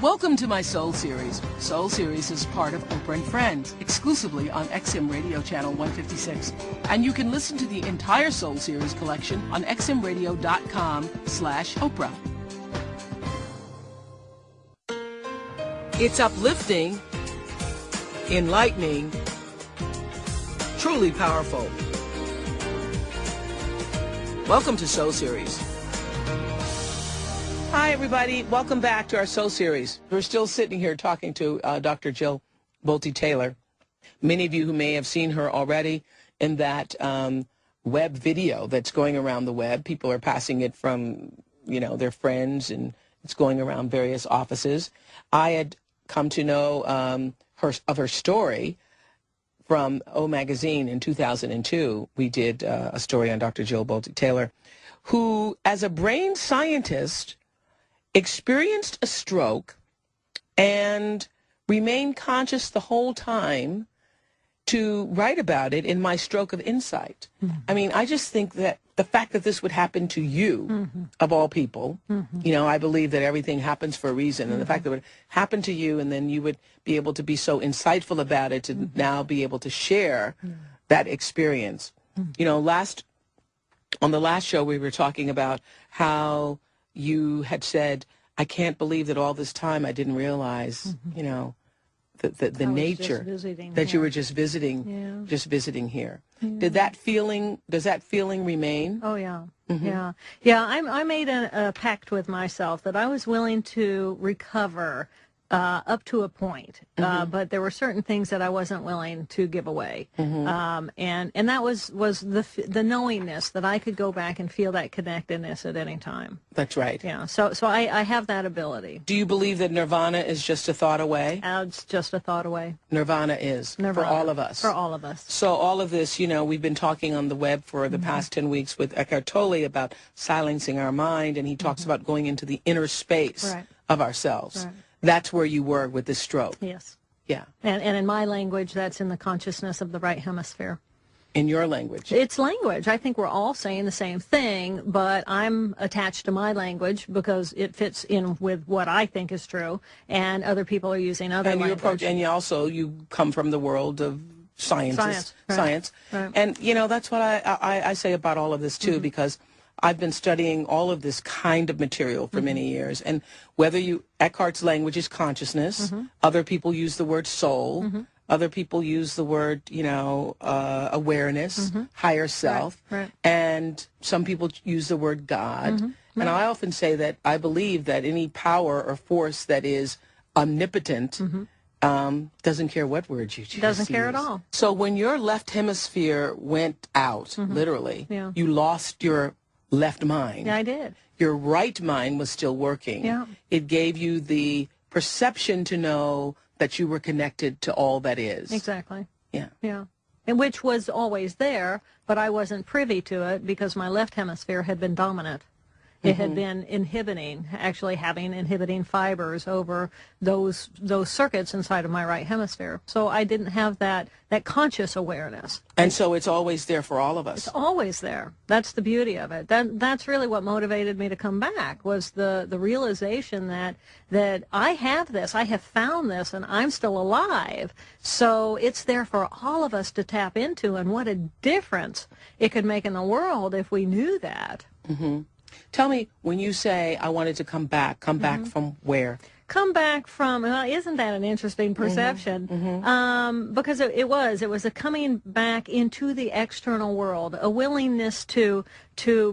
Welcome to my Soul Series. Soul Series is part of Oprah and Friends, exclusively on XM Radio Channel 156. And you can listen to the entire Soul Series collection on xmradio.com/Oprah. It's uplifting, enlightening, truly powerful. Welcome to Soul Series. Hi, everybody. Welcome back to our Soul Series. We're still sitting here talking to Dr. Jill Bolte Taylor. Many of you who may have seen her already in that web video that's going around the web. People are passing it from, their friends, and it's going around various offices. I had come to know her story from O Magazine in 2002. We did a story on Dr. Jill Bolte Taylor, who, as a brain scientist, experienced a stroke and remained conscious the whole time to write about it in My Stroke of Insight. Mm-hmm. I mean, I just think that the fact that this would happen to you, mm-hmm. of all people, mm-hmm. I believe that everything happens for a reason. Mm-hmm. And the fact that it would happen to you and then you would be able to be so insightful about it to mm-hmm. now be able to share mm-hmm. that experience. Mm-hmm. On the last show, we were talking about how you had said, I can't believe that all this time I didn't realize, mm-hmm. The nature that you were just visiting here. Yeah. Does that feeling remain? Oh, yeah. Mm-hmm. Yeah. I made a pact with myself that I was willing to recover up to a point, mm-hmm. but there were certain things that I wasn't willing to give away, mm-hmm. And that was the knowingness that I could go back and feel that connectedness at any time. That's right. Yeah. So I have that ability. Do you believe that nirvana is just a thought away? It's just a thought away. Nirvana is for all of us. For all of us. So all of this, we've been talking on the web for the mm-hmm. past 10 weeks with Eckhart Tolle about silencing our mind, and he talks mm-hmm. about going into the inner space right. of ourselves. Right. That's where you were with this stroke. Yes. Yeah. And in my language, that's in the consciousness of the right hemisphere. In your language? It's language. I think we're all saying the same thing, but I'm attached to my language because it fits in with what I think is true, and other people are using other language. And you come from the world of science. Right. And, that's what I say about all of this, too, mm-hmm. because I've been studying all of this kind of material for mm-hmm. many years. And Eckhart's language is consciousness. Mm-hmm. Other people use the word soul. Mm-hmm. Other people use the word, awareness, mm-hmm. higher self. Right. And some people use the word God. Mm-hmm. Right. And I often say that I believe that any power or force that is omnipotent mm-hmm. Doesn't care what words you choose. Doesn't care at all. So when your left hemisphere went out, mm-hmm. literally, yeah. you lost your left mind. Yeah, I did. Your right mind was still working. Yeah. It gave you the perception to know that you were connected to all that is. Exactly. Yeah. Yeah. And which was always there, but I wasn't privy to it because my left hemisphere had been dominant. It mm-hmm. had been inhibiting fibers over those circuits inside of my right hemisphere. So I didn't have that conscious awareness. And so it's always there for all of us. It's always there. That's the beauty of it. That's really what motivated me to come back, was the realization that I have this, I have found this, and I'm still alive. So it's there for all of us to tap into, and what a difference it could make in the world if we knew that. Mm-hmm. Tell me, when you say, I wanted to come back mm-hmm. from where? Come back from, isn't that an interesting perception? Mm-hmm. Because it was a coming back into the external world, a willingness to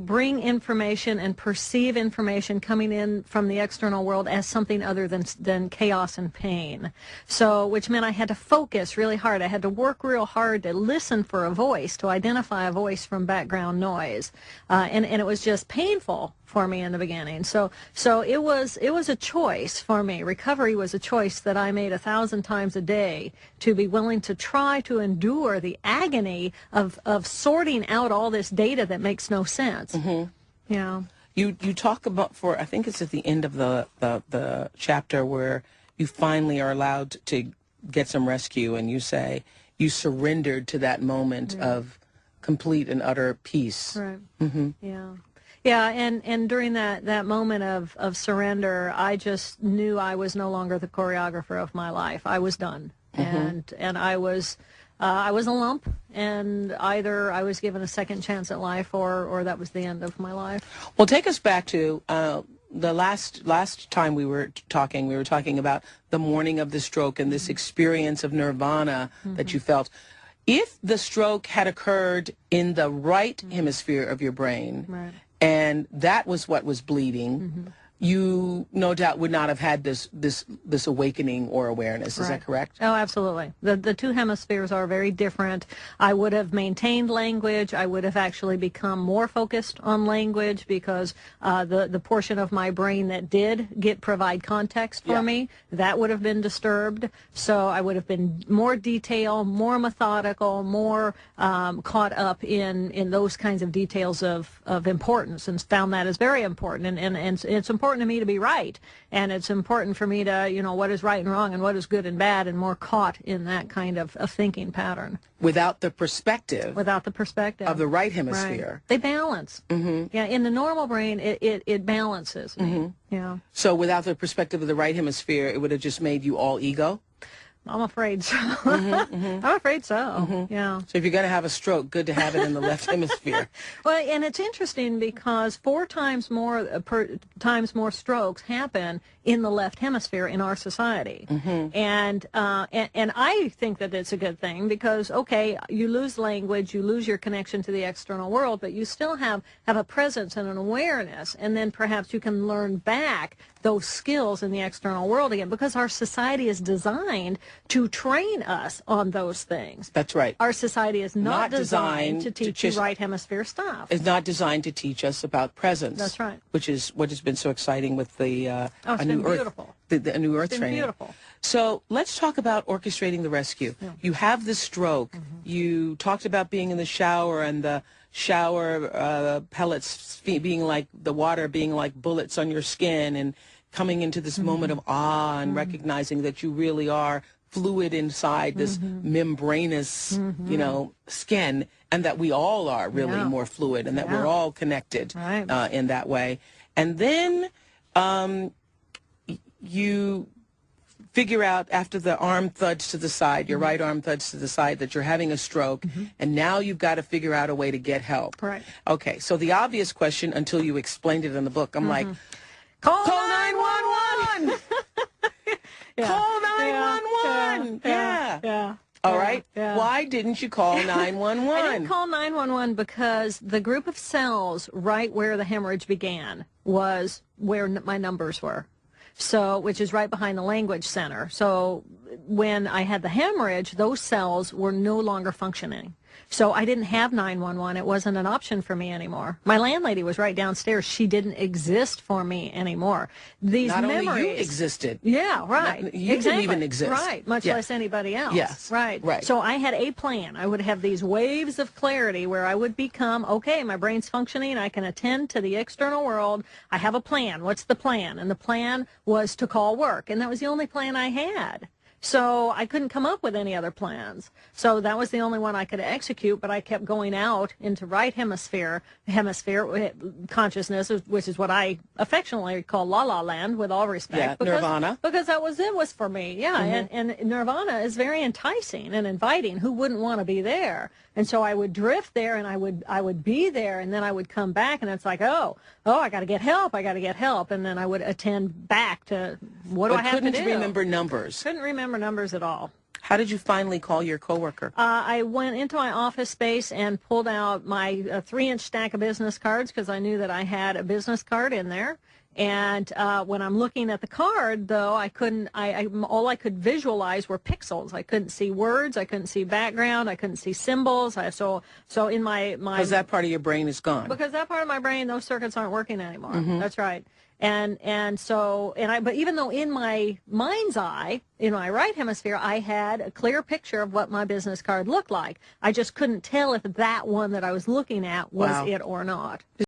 bring information and perceive information coming in from the external world as something other than chaos and pain. So, which meant I had to focus really hard. I had to work real hard to listen for a voice, to identify a voice from background noise. And it was just painful for me in the beginning. So it was a choice for me. Recovery was a choice that I made 1,000 times a day, to be willing to try to endure the agony of sorting out all this data that makes no sense. Mm-hmm. Yeah. You talk about, I think it's at the end of the chapter where you finally are allowed to get some rescue, and you say you surrendered to that moment yeah. of complete and utter peace. Right. Mm-hmm. Yeah. Yeah, and during that moment of surrender, I just knew I was no longer the choreographer of my life. I was done, and I was a lump, and either I was given a second chance at life, or that was the end of my life. Well, take us back to the last time we were talking about the morning of the stroke and this experience of nirvana that you felt. If the stroke had occurred in the right hemisphere of your brain, Right. and that was what was bleeding, you no doubt would not have had this awakening or awareness. Is that correct? Oh, absolutely. The two hemispheres are very different. I would have maintained language. I would have actually become more focused on language because the portion of my brain that did provide context for me, that would have been disturbed. So I would have been more detailed, more methodical, more caught up in those kinds of details of importance, and found that as very important. And it's important to me to be right, and it's important for me to, what is right and wrong and what is good and bad, and more caught in that kind of thinking pattern. Without the perspective of the right hemisphere. Right. They balance. Yeah, in the normal brain, it balances me. Yeah. So without the perspective of the right hemisphere, it would have just made you all ego? I'm afraid so. I'm afraid so. Yeah. So if you're going to have a stroke, good to have it in the left hemisphere. Well, and it's interesting because 4 times more strokes happen in the left hemisphere in our society, and I think that it's a good thing because, okay, you lose language, you lose your connection to the external world, but you still have a presence and an awareness, and then perhaps you can learn back those skills in the external world again, because our society is designed to train us on those things. That's right. Our society is not designed to teach you right hemisphere stuff. It's not designed to teach us about presence. That's right. Which is what has been so exciting with the it's been beautiful. The New Earth training. Beautiful. So let's talk about orchestrating the rescue. Yeah. You have the stroke. You talked about being in the shower and the shower pellets being like the water being like bullets on your skin, and coming into this moment of awe and recognizing that you really are fluid inside this membranous, skin, and that we all are really more fluid, and that we're all connected in that way. And then you figure out, after the arm thuds to the side, your right arm thuds to the side, that you're having a stroke, and now you've got to figure out a way to get help. Right. Okay, so the obvious question, until you explained it in the book, I'm like, Call 911! Call 911! Yeah. All right. Yeah. Why didn't you call 911? I didn't call 911 because the group of cells right where the hemorrhage began was where my numbers were. So, which is right behind the language center. So when I had the hemorrhage, those cells were no longer functioning. So I didn't have 911. It wasn't an option for me anymore. My landlady was right downstairs. She didn't exist for me anymore. These Not memories. only you existed. Yeah, right. You exactly. didn't even exist. Right, much less anybody else. Yes. Right. Right. So I had a plan. I would have these waves of clarity where I would become, okay, my brain's functioning. I can attend to the external world. I have a plan. What's the plan? And the plan was to call work. And that was the only plan I had. So I couldn't come up with any other plans. So that was the only one I could execute, but I kept going out into right hemisphere consciousness, which is what I affectionately call La La Land, with all respect. Yeah, nirvana. Because that was it was for me, yeah. And nirvana is very enticing and inviting. Who wouldn't want to be there? And so I would drift there, and I would be there, and then I would come back, and it's like, oh, I got to get help, and then I would attend back to what do I have to do? Couldn't remember numbers. Couldn't remember numbers at all. How did you finally call your coworker? I went into my office space and pulled out my 3-inch stack of business cards, because I knew that I had a business card in there. And when I'm looking at the card, though, I couldn't. All I could visualize were pixels. I couldn't see words. I couldn't see background. I couldn't see symbols. So in my because that part of your brain is gone. Because that part of my brain, those circuits aren't working anymore. That's right. But even though in my mind's eye, in my right hemisphere, I had a clear picture of what my business card looked like, I just couldn't tell if that one that I was looking at was it or not.